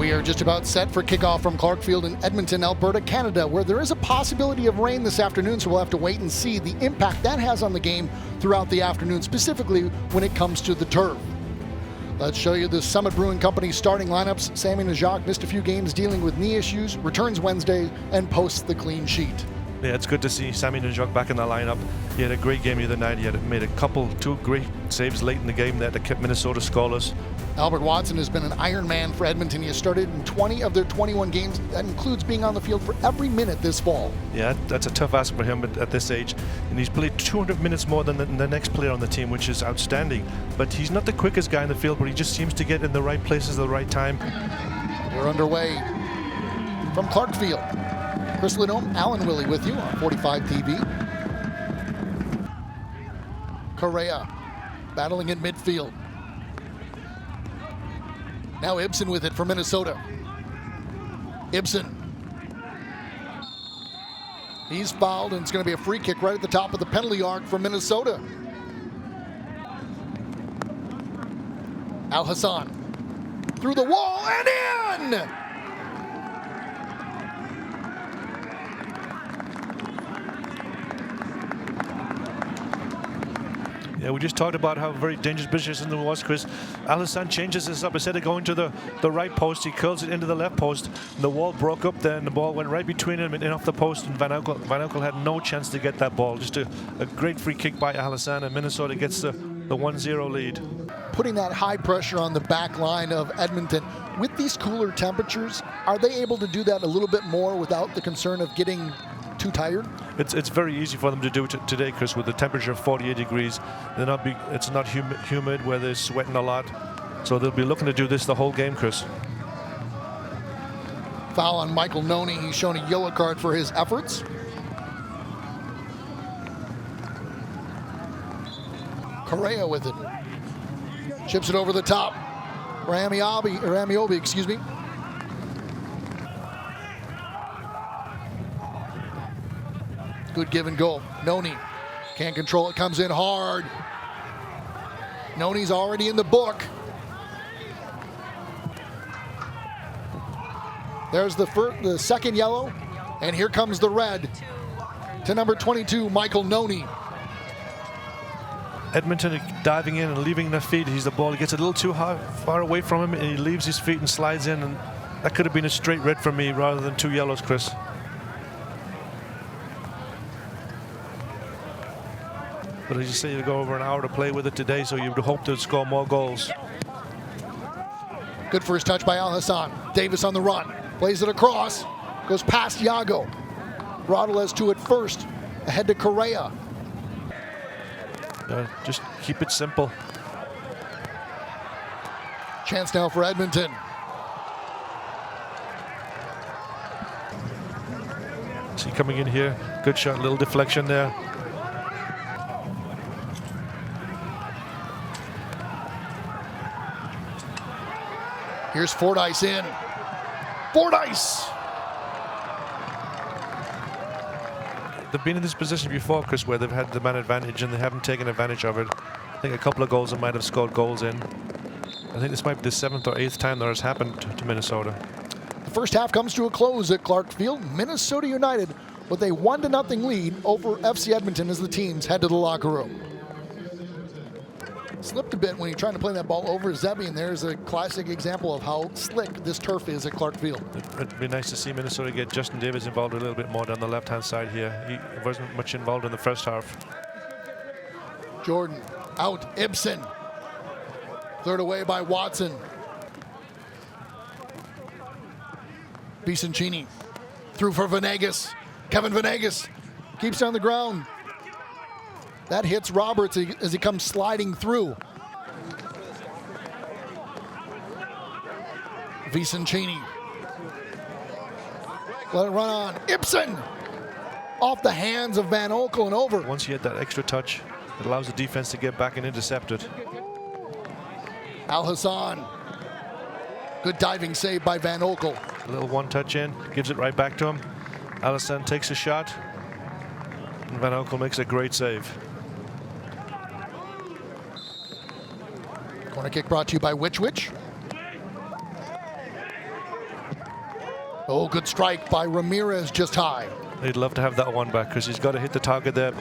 We are just about set for kickoff from Clark Field in Edmonton, Alberta, Canada, where there is a possibility of rain this afternoon, so we'll have to wait and see the impact that has on the game throughout the afternoon, specifically when it comes to the turf. Let's show you the Summit Brewing Company starting lineups. Sammy Najak missed a few games dealing with knee issues, returns Wednesday, and posts the clean sheet. Yeah, it's good to see Sammy Najak back in the lineup. He had a great game the other night. He had made two great saves late in the game that kept Minnesota scoreless. Albert Watson has been an Iron Man for Edmonton. He has started in 20 of their 21 games. That includes being on the field for every minute this fall. Yeah, that's a tough ask for him at this age. And he's played 200 minutes more than the next player on the team, which is outstanding. But he's not the quickest guy in the field, but he just seems to get in the right places at the right time. We're underway from Clark Field. Chris Lidome, Alan Willie with you on 45 TV. Correa battling in midfield. Now Ibsen with it for Minnesota. Ibsen. He's fouled, and it's going to be a free kick right at the top of the penalty arc for Minnesota. Alhassan through the wall and in! Yeah, we just talked about how very dangerous position it was, Chris. Alhassan changes this up. Instead of going to the right post, he curls it into the left post. And the wall broke up there, and the ball went right between him and in off the post. And Van Uckel had no chance to get that ball. Just a great free kick by Alhassan, and Minnesota gets the 1-0 lead. Putting that high pressure on the back line of Edmonton. With these cooler temperatures, are they able to do that a little bit more without the concern of getting too tired? It's very easy for them to do today, Chris, with the temperature of 48 degrees. It's not humid where they're sweating a lot. So they'll be looking to do this the whole game, Chris. Foul on Michael Noni. He's shown a yellow card for his efforts. Correa with it. Chips it over the top. Ramiobi, excuse me. Good give and go. Noni can't control it, comes in hard. Noni's already in the book. There's the second yellow, and here comes the red to number 22, Michael Noni. Edmonton diving in and leaving their feet. He's the ball. He gets a little too far away from him, and he leaves his feet and slides in. And that could have been a straight red for me rather than 2 yellows, Chris. But as you say, you go over an hour to play with it today, so you would hope to score more goals. Good first touch by Alhassan. Davis on the run. Plays it across. Goes past Yago. Rodeles to it first. Ahead to Correa. Just keep it simple. Chance now for Edmonton. See coming in here. Good shot, little deflection there. Here's Fordyce in. Fordyce! They've been in this position before, Chris, where they've had the man advantage and they haven't taken advantage of it. I think a couple of goals they might have scored goals in. I think this might be the 7th or 8th time that has happened to Minnesota. The first half comes to a close at Clark Field. Minnesota United with a 1-0 lead over FC Edmonton as the teams head to the locker room. Slipped a bit when you're trying to play that ball over Zebi, and there's a classic example of how slick this turf is at Clark Field. It'd be nice to see Minnesota get Justin Davis involved a little bit more down the left-hand side here. He wasn't much involved in the first half. Jordan out, Ibsen. Cleared away by Watson. Bisoncini through for Venegas. Kevin Venegas keeps it on the ground. That hits Roberts as he comes sliding through. Bisoncini. Let it run on. Ibsen! Off the hands of Van Uckel and over. Once you get that extra touch, it allows the defense to get back and intercept it. Alhassan. Good diving save by Van Uckel. A little one-touch in, gives it right back to him. Alhassan takes a shot, and Van Uckel makes a great save. Corner kick brought to you by Witch. Oh, good strike by Ramirez, just high. He'd love to have that one back because he's got to hit the target there.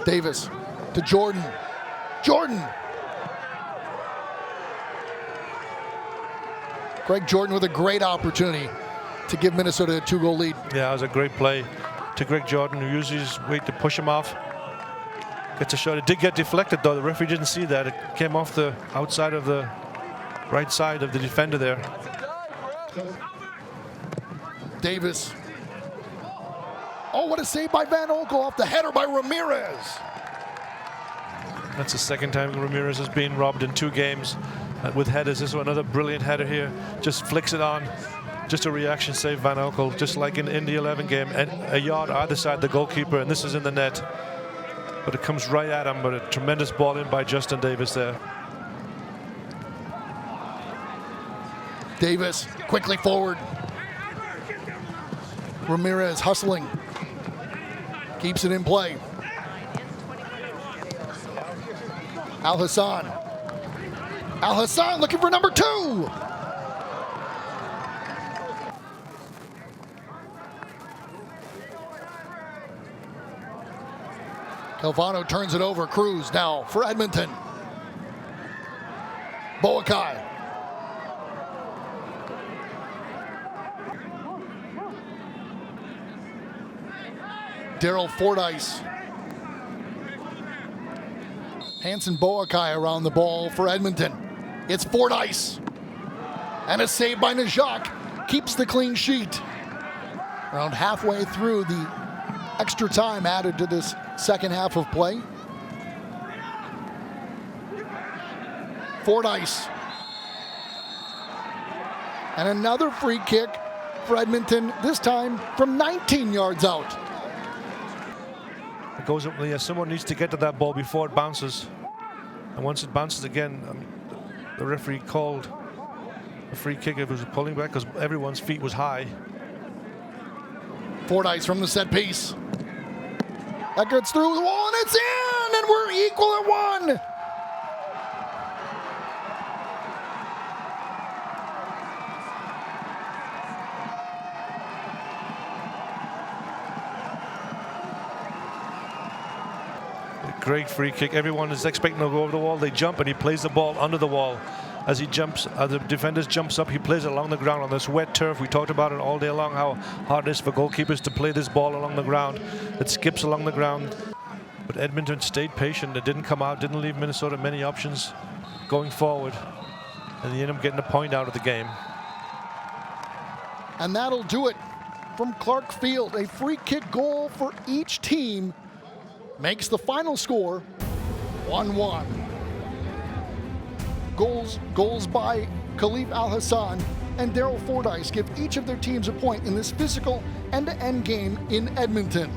Davis to Jordan. Jordan! Greg Jordan with a great opportunity to give Minnesota a 2-goal lead. Yeah, it was a great play to Greg Jordan, who uses his weight to push him off. Gets a shot. It did get deflected, though. The referee didn't see that. It came off the outside of the right side of the defender there. Davis. Oh, what a save by Van Oekel off the header by Ramirez. That's the second time Ramirez has been robbed in 2 games with headers. This is another brilliant header here. Just flicks it on. Just a reaction save, Van Oekel, just like in the 11 game. And a yard either side the goalkeeper, and this is in the net. But it comes right at him, but a tremendous ball in by Justin Davis there. Davis quickly forward. Ramirez hustling. Keeps it in play. Alhassan. Alhassan looking for number 2. Calvano turns it over. Cruz now for Edmonton. Boakai. Daryl Fordyce. Hanson Boakai around the ball for Edmonton. It's Fordyce. And a save by Najak keeps the clean sheet. Around halfway through the extra time added to this second half of play. Fordyce. And another free kick for Edmonton, this time from 19 yards out. It goes up, yeah, someone needs to get to that ball before it bounces. And once it bounces again, the referee called a free kick if it was a pulling back because everyone's feet was high. Fordyce from the set piece. That gets through the wall and it's in, and we're equal at 1. Great free kick. Everyone is expecting to go over the wall. They jump and he plays the ball under the wall. As he jumps, the defender jumps up, he plays it along the ground on this wet turf. We talked about it all day long, how hard it is for goalkeepers to play this ball along the ground. It skips along the ground. But Edmonton stayed patient. It didn't come out, didn't leave Minnesota many options going forward. And they ended up getting a point out of the game. And that'll do it from Clark Field. A free kick goal for each team makes the final score 1-1. Goals by Kalif Alhassan and Daryl Fordyce give each of their teams a point in this physical end-to-end game in Edmonton.